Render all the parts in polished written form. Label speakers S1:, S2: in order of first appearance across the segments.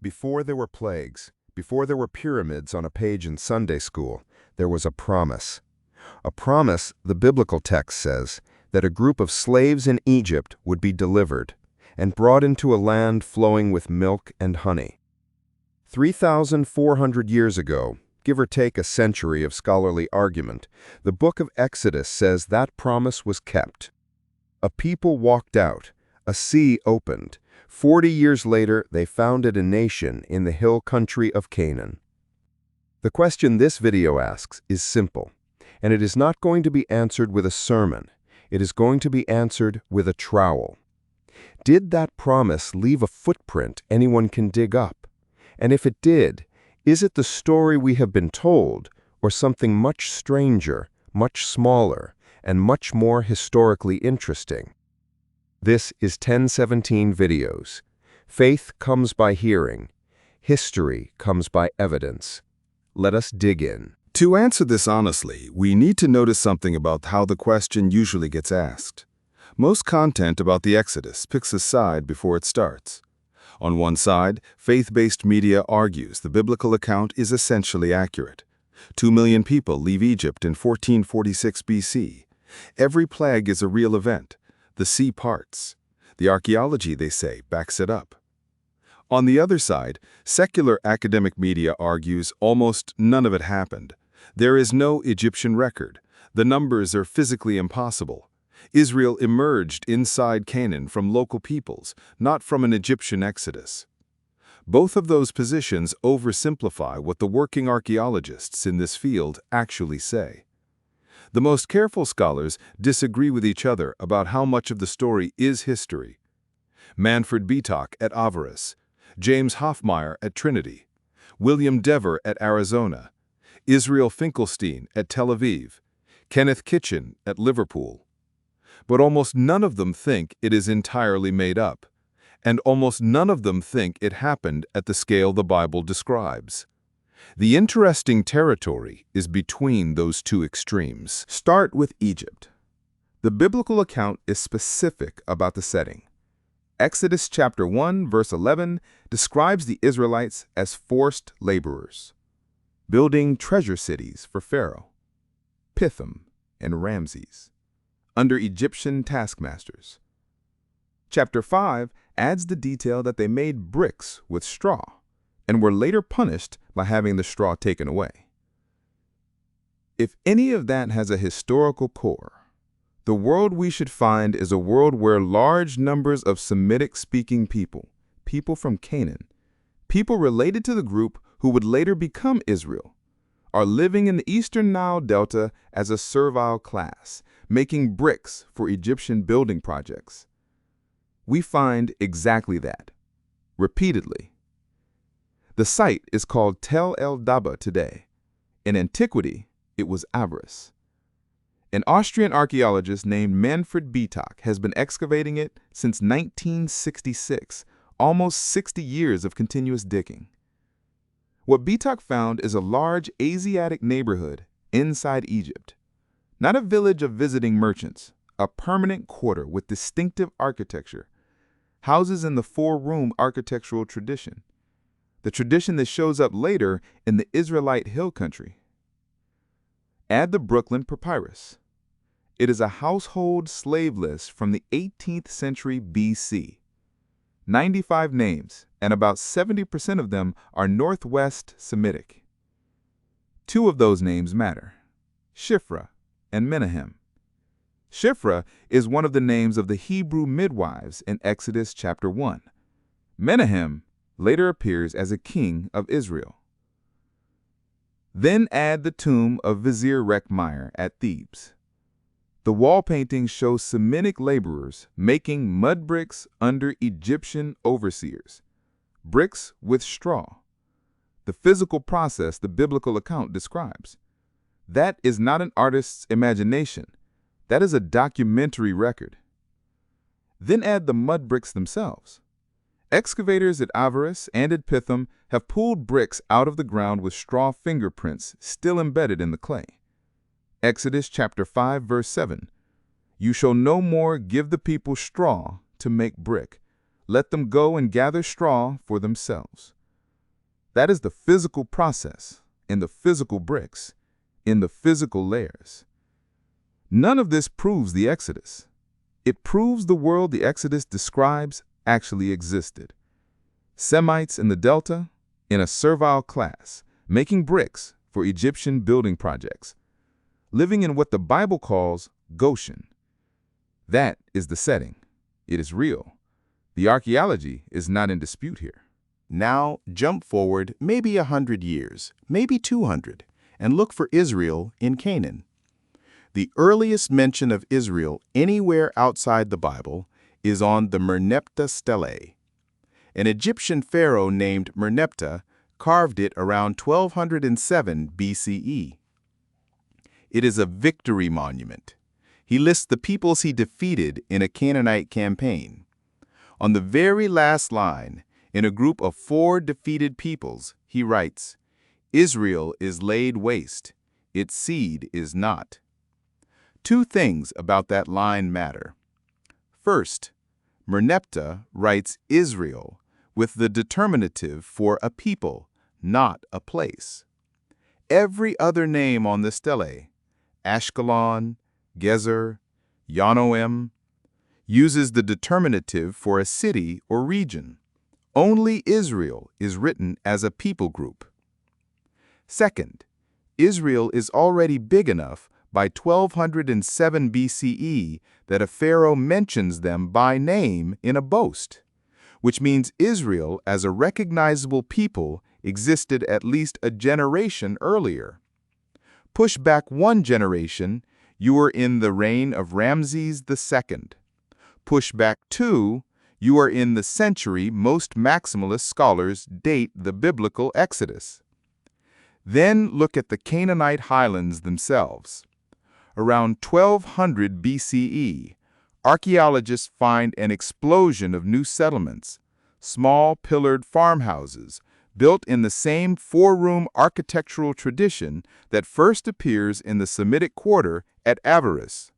S1: Before there were plagues, before there were pyramids on a page in Sunday school, there was a promise. A promise, the biblical text says, that a group of slaves in Egypt would be delivered and brought into a land flowing with milk and honey. 3,400 years ago, give or take a century of scholarly argument, the book of Exodus says that promise was kept. A people walked out, a sea opened. 40 years later, they founded a nation in the hill country of Canaan. The question this video asks is simple, and it is not going to be answered with a sermon. It is going to be answered with a trowel. Did that promise leave a footprint anyone can dig up? And if it did, is it the story we have been told, or something much stranger, much smaller, and much more historically interesting? This is 1017 Videos. Faith comes by hearing. History comes by evidence. Let us dig in.
S2: To answer this honestly, we need to notice something about how the question usually gets asked. Most content about the Exodus picks a side before it starts. On one side, faith-based media argues the biblical account is essentially accurate. 2 million people leave Egypt in 1446 BC. Every plague is a real event. The sea parts. The archaeology, they say, backs it up. On the other side, secular academic media argues almost none of it happened. There is no Egyptian record. The numbers are physically impossible. Israel emerged inside Canaan from local peoples, not from an Egyptian exodus. Both of those positions oversimplify what the working archaeologists in this field actually say. The most careful scholars disagree with each other about how much of the story is history. Manfred Bietak at Avaris, James Hoffmeier at Trinity, William Dever at Arizona, Israel Finkelstein at Tel Aviv, Kenneth Kitchen at Liverpool. But almost none of them think it is entirely made up, and almost none of them think it happened at the scale the Bible describes. The interesting territory is between those two extremes.
S3: Start with Egypt. The biblical account is specific about the setting. Exodus chapter 1, verse 11 describes the Israelites as forced laborers, building treasure cities for Pharaoh, Pithom and Ramses, under Egyptian taskmasters. Chapter 5 adds the detail that they made bricks with straw and were later punished by having the straw taken away. If any of that has a historical core, the world we should find is a world where large numbers of Semitic-speaking people from Canaan, people related to the group who would later become Israel, are living in the eastern Nile Delta as a servile class, making bricks for Egyptian building projects. We find exactly that, repeatedly. The site is called Tel el-Daba today. In antiquity, it was Avaris. An Austrian archaeologist named Manfred Bietak has been excavating it since 1966, almost 60 years of continuous digging. What Bietak found is a large Asiatic neighborhood inside Egypt. Not a village of visiting merchants, a permanent quarter with distinctive architecture. Houses in the four-room architectural tradition. The tradition that shows up later in the Israelite hill country. Add the Brooklyn Papyrus. It is a household slave list from the 18th century BC. 95 names, and about 70% of them are Northwest Semitic. 2 of those names matter, Shiphrah and Menahem. Shiphrah is one of the names of the Hebrew midwives in Exodus chapter 1. Menahem later appears as a king of Israel. Then add the tomb of Vizier Rekhmire at Thebes. The wall paintings show Semitic laborers making mud bricks under Egyptian overseers, bricks with straw, the physical process the biblical account describes. That is not an artist's imagination. That is a documentary record. Then add the mud bricks themselves. Excavators at Avaris and at Pithom have pulled bricks out of the ground with straw fingerprints still embedded in the clay. Exodus chapter 5, verse 7. You shall no more give the people straw to make brick. Let them go and gather straw for themselves. That is the physical process, in the physical bricks, in the physical layers. None of this proves the Exodus. It proves the world the Exodus describes actually existed. Semites in the Delta, in a servile class, making bricks for Egyptian building projects, living in what the Bible calls Goshen. That is the setting. It is real. The archaeology is not in dispute here.
S4: Now, jump forward maybe 100 years, maybe 200, and look for Israel in Canaan. The earliest mention of Israel anywhere outside the Bible is on the Merneptah Stele. An Egyptian pharaoh named Merneptah carved it around 1207 BCE. It is a victory monument. He lists the peoples he defeated in a Canaanite campaign. On the very last line, in a group of 4 defeated peoples, he writes, "Israel is laid waste, its seed is not." 2 things about that line matter. First, Merneptah writes Israel with the determinative for a people, not a place. Every other name on the stele, Ashkelon, Gezer, Yanoim, uses the determinative for a city or region. Only Israel is written as a people group. Second, Israel is already big enough by 1207 BCE that a pharaoh mentions them by name in a boast, which means Israel as a recognizable people existed at least a generation earlier. Push back 1 generation, you are in the reign of Ramses II. Push back 2, you are in the century most maximalist scholars date the biblical Exodus. Then look at the Canaanite highlands themselves. Around 1200 BCE, archaeologists find an explosion of new settlements, small pillared farmhouses, built in the same 4-room architectural tradition that first appears in the Semitic quarter at Avaris.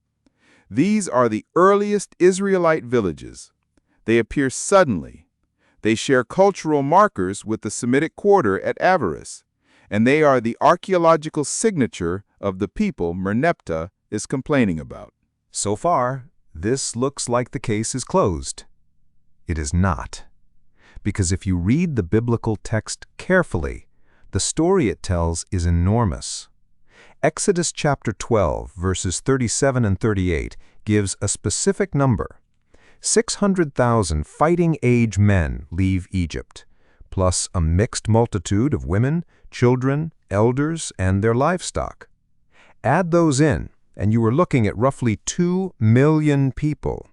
S4: These are the earliest Israelite villages. They appear suddenly. They share cultural markers with the Semitic quarter at Avaris, and they are the archaeological signature of the people Merneptah is complaining about.
S5: So far, this looks like the case is closed. It is not. Because if you read the biblical text carefully, the story it tells is enormous. Exodus chapter 12, verses 37 and 38 gives a specific number. 600,000 fighting-age men leave Egypt, plus a mixed multitude of women, children, elders, and their livestock. Add those in, and you are looking at roughly 2 million people.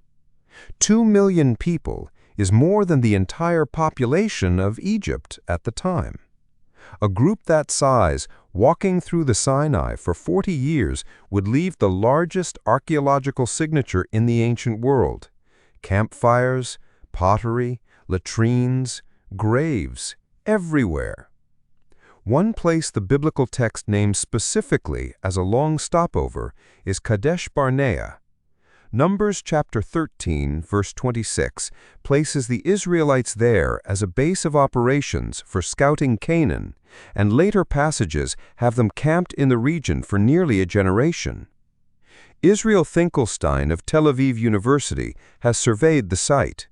S5: 2 million people is more than the entire population of Egypt at the time. A group that size, walking through the Sinai for 40 years, would leave the largest archaeological signature in the ancient world. Campfires, pottery, latrines, graves, everywhere. One place the biblical text names specifically as a long stopover is Kadesh Barnea. Numbers chapter 13, verse 26, places the Israelites there as a base of operations for scouting Canaan, and later passages have them camped in the region for nearly a generation. Israel Finkelstein of Tel Aviv University has surveyed the site.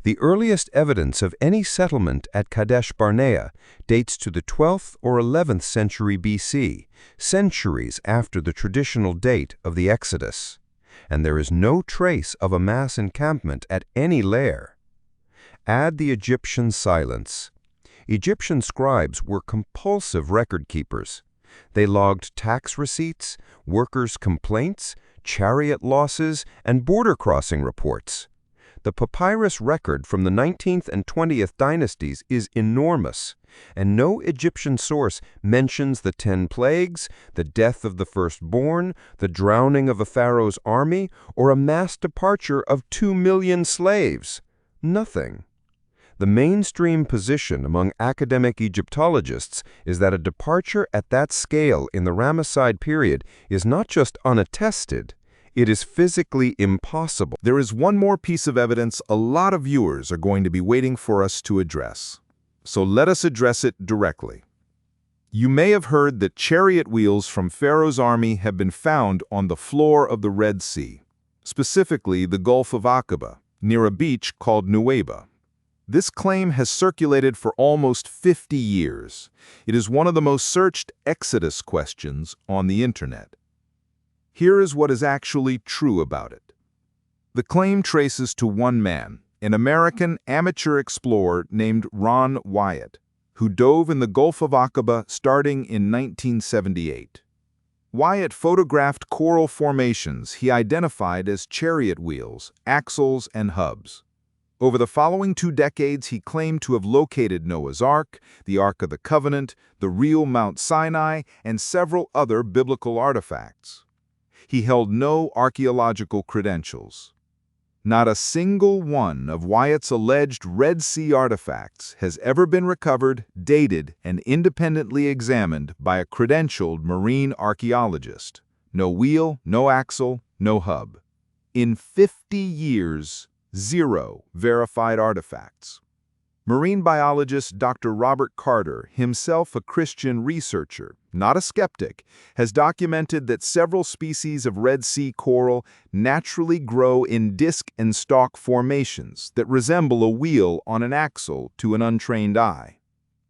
S5: The earliest evidence of any settlement at Kadesh Barnea dates to the 12th or 11th century BC, centuries after the traditional date of the Exodus. And there is no trace of a mass encampment at any lair. Add the Egyptian silence. Egyptian scribes were compulsive record keepers. They logged tax receipts, workers' complaints, chariot losses, and border crossing reports. The papyrus record from the 19th and 20th dynasties is enormous, and no Egyptian source mentions the 10 plagues, the death of the firstborn, the drowning of a pharaoh's army, or a mass departure of 2 million slaves. Nothing. The mainstream position among academic Egyptologists is that a departure at that scale in the Ramesside period is not just unattested, it is physically impossible.
S3: There is one more piece of evidence a lot of viewers are going to be waiting for us to address. so let us address it directly. You may have heard that chariot wheels from Pharaoh's army have been found on the floor of the Red Sea, specifically the Gulf of Aqaba, near a beach called Nuweiba. This claim has circulated for almost 50 years. It is one of the most searched Exodus questions on the internet. Here is what is actually true about it. The claim traces to one man, an American amateur explorer named Ron Wyatt, who dove in the Gulf of Aqaba starting in 1978. Wyatt photographed coral formations he identified as chariot wheels, axles, and hubs. Over the following 2 decades, he claimed to have located Noah's Ark, the Ark of the Covenant, the real Mount Sinai, and several other biblical artifacts. He held no archaeological credentials. Not a single one of Wyatt's alleged Red Sea artifacts has ever been recovered, dated, and independently examined by a credentialed marine archaeologist. No wheel, no axle, no hub. In 50 years, 0 verified artifacts. Marine biologist Dr. Robert Carter, himself a Christian researcher, not a skeptic, has documented that several species of Red Sea coral naturally grow in disc and stalk formations that resemble a wheel on an axle to an untrained eye.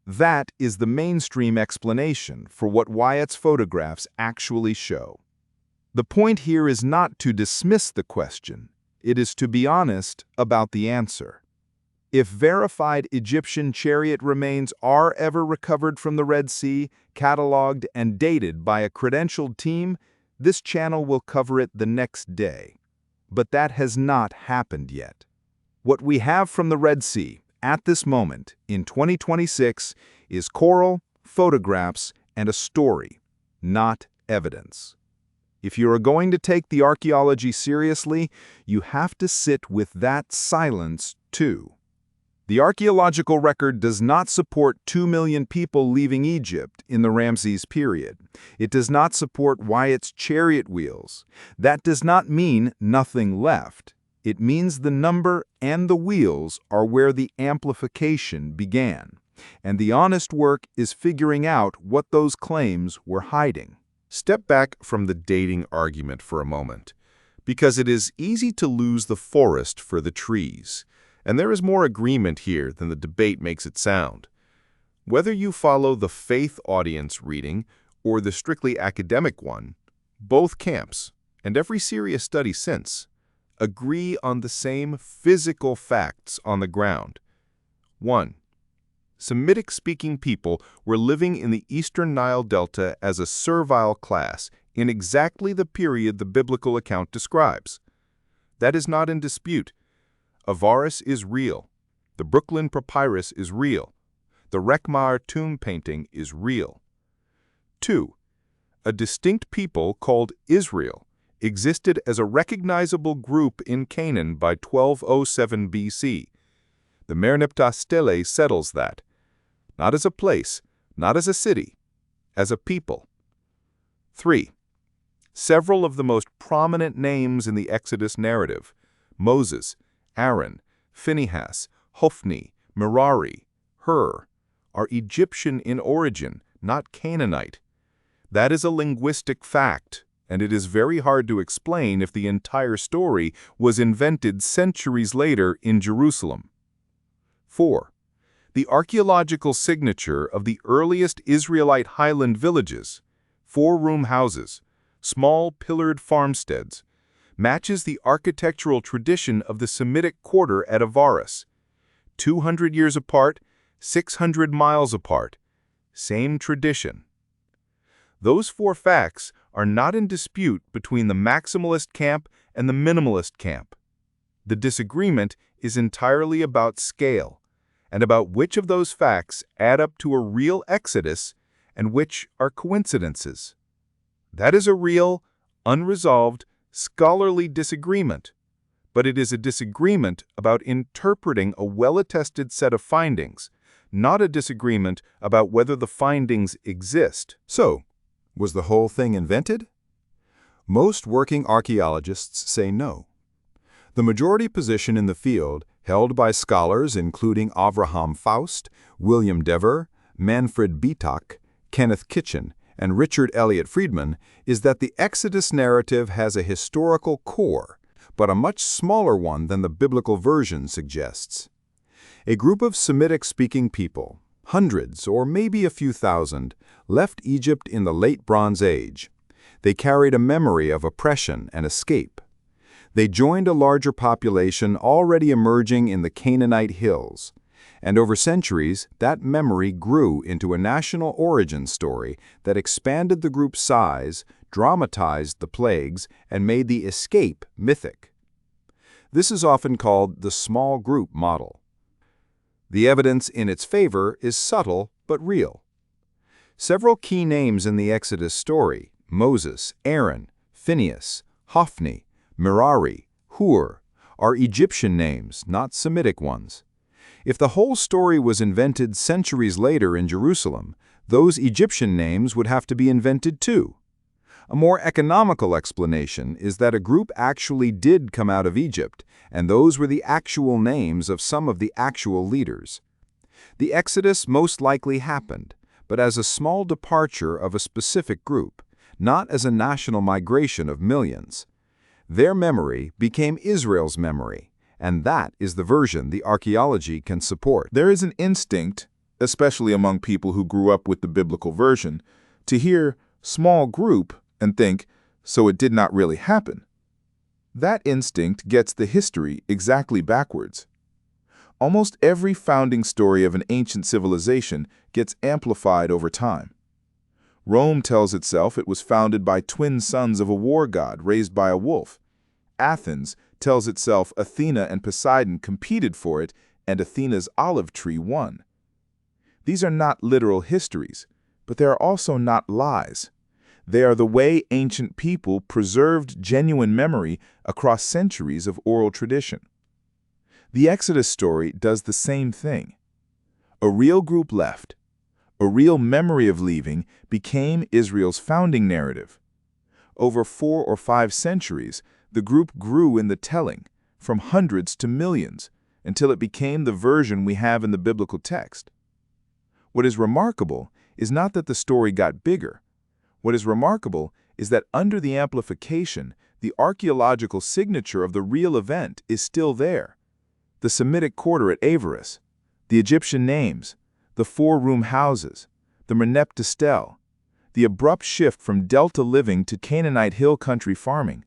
S3: That is the mainstream explanation for what Wyatt's photographs actually show. The point here is not to dismiss the question, it is to be honest about the answer. If verified Egyptian chariot remains are ever recovered from the Red Sea, cataloged and dated by a credentialed team, this channel will cover it the next day. But that has not happened yet. What we have from the Red Sea, at this moment, in 2026, is coral, photographs, and a story, not evidence. If you are going to take the archaeology seriously, you have to sit with that silence too. The archaeological record does not support 2 million people leaving Egypt in the Ramses period. It does not support Wyatt's chariot wheels. That does not mean nothing left. It means the number and the wheels are where the amplification began. And the honest work is figuring out what those claims were hiding.
S4: Step back from the dating argument for a moment, because it is easy to lose the forest for the trees. And there is more agreement here than the debate makes it sound. Whether you follow the faith audience reading or the strictly academic one, both camps, and every serious study since, agree on the same physical facts on the ground. 1. Semitic-speaking people were living in the eastern Nile Delta as a servile class in exactly the period the biblical account describes. That is not in dispute. Avaris is real. The Brooklyn Papyrus is real. The Rekhmire tomb painting is real. 2. A distinct people called Israel existed as a recognizable group in Canaan by 1207 BC. The Merneptah Stele settles that. Not as a place, not as a city, as a people. 3. Several of the most prominent names in the Exodus narrative, Moses, Aaron, Phinehas, Hophni, Merari, Hur, are Egyptian in origin, not Canaanite. That is a linguistic fact, and it is very hard to explain if the entire story was invented centuries later in Jerusalem. 4. The archaeological signature of the earliest Israelite highland villages, 4-room houses, small pillared farmsteads, matches the architectural tradition of the Semitic quarter at Avaris. 200 years apart, 600 miles apart. Same tradition. Those 4 facts are not in dispute between the maximalist camp and the minimalist camp. The disagreement is entirely about scale, and about which of those facts add up to a real exodus and which are coincidences. That is a real, unresolved, scholarly disagreement, but it is a disagreement about interpreting a well-attested set of findings, not a disagreement about whether the findings exist.
S3: So, was the whole thing invented? Most working archaeologists say no. The majority position in the field
S2: held by scholars including Avraham Faust, William Dever, Manfred Bietak, Kenneth Kitchen, and Richard Elliott Friedman, is that the Exodus narrative has a historical core, but a much smaller one than the biblical version suggests. A group of Semitic-speaking people, hundreds or maybe a few thousand, left Egypt in the Late Bronze Age. They carried a memory of oppression and escape. They joined a larger population already emerging in the Canaanite hills, and over centuries, that memory grew into a national origin story that expanded the group's size, dramatized the plagues, and made the escape mythic. This is often called the small group model. The evidence in its favor is subtle but real. Several key names in the Exodus story, Moses, Aaron, Phinehas, Hophni, Merari, Hur, are Egyptian names, not Semitic ones. If the whole story was invented centuries later in Jerusalem, those Egyptian names would have to be invented too. A more economical explanation is that a group actually did come out of Egypt, and those were the actual names of some of the actual leaders. The Exodus most likely happened, but as a small departure of a specific group, not as a national migration of millions. Their memory became Israel's memory, and that is the version the archaeology can support.
S3: There is an instinct, especially among people who grew up with the biblical version, to hear small group and think, so it did not really happen. That instinct gets the history exactly backwards. Almost every founding story of an ancient civilization gets amplified over time. Rome tells itself it was founded by twin sons of a war god raised by a wolf. Athens tells itself Athena and Poseidon competed for it and Athena's olive tree won. These are not literal histories, but they are also not lies. They are the way ancient people preserved genuine memory across centuries of oral tradition. The Exodus story does the same thing. A real group left. A real memory of leaving became Israel's founding narrative. Over 4 or 5 centuries, the group grew in the telling, from hundreds to millions, until it became the version we have in the biblical text. What is remarkable is not that the story got bigger. What is remarkable is that under the amplification, the archaeological signature of the real event is still there. The Semitic quarter at Avaris, the Egyptian names, the 4-room houses, the Merneptah Stele, the abrupt shift from Delta living to Canaanite hill country farming.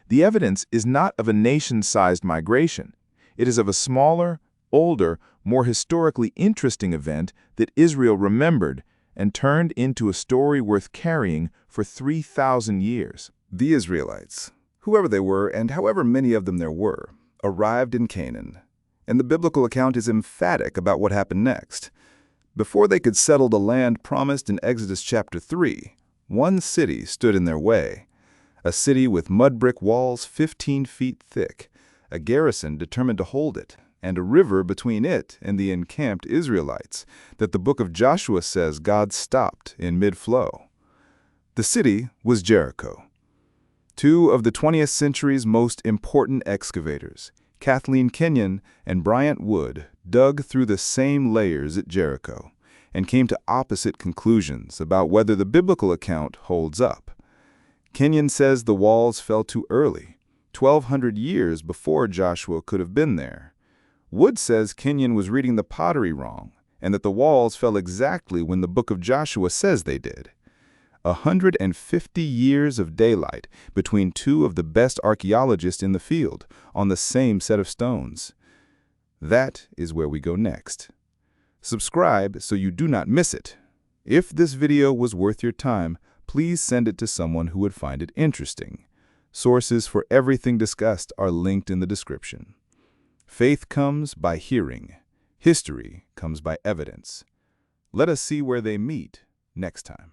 S3: The evidence is not of a nation-sized migration. It is of a smaller, older, more historically interesting event that Israel remembered and turned into a story worth carrying for 3,000 years.
S2: The Israelites, whoever they were and however many of them there were, arrived in Canaan, and the biblical account is emphatic about what happened next. Before they could settle the land promised in Exodus chapter 3, one city stood in their way. A city with mud brick walls 15 feet thick, a garrison determined to hold it, and a river between it and the encamped Israelites that the book of Joshua says God stopped in mid-flow. The city was Jericho. 2 of the 20th century's most important excavators, Kathleen Kenyon and Bryant Wood, dug through the same layers at Jericho and came to opposite conclusions about whether the biblical account holds up. Kenyon says the walls fell too early, 1,200 years before Joshua could have been there. Wood says Kenyon was reading the pottery wrong and that the walls fell exactly when the book of Joshua says they did. 150 years of daylight between 2 of the best archaeologists in the field on the same set of stones. That is where we go next. Subscribe so you do not miss it. If this video was worth your time, please send it to someone who would find it interesting. Sources for everything discussed are linked in the description. Faith comes by hearing. History comes by evidence. Let us see where they meet next time.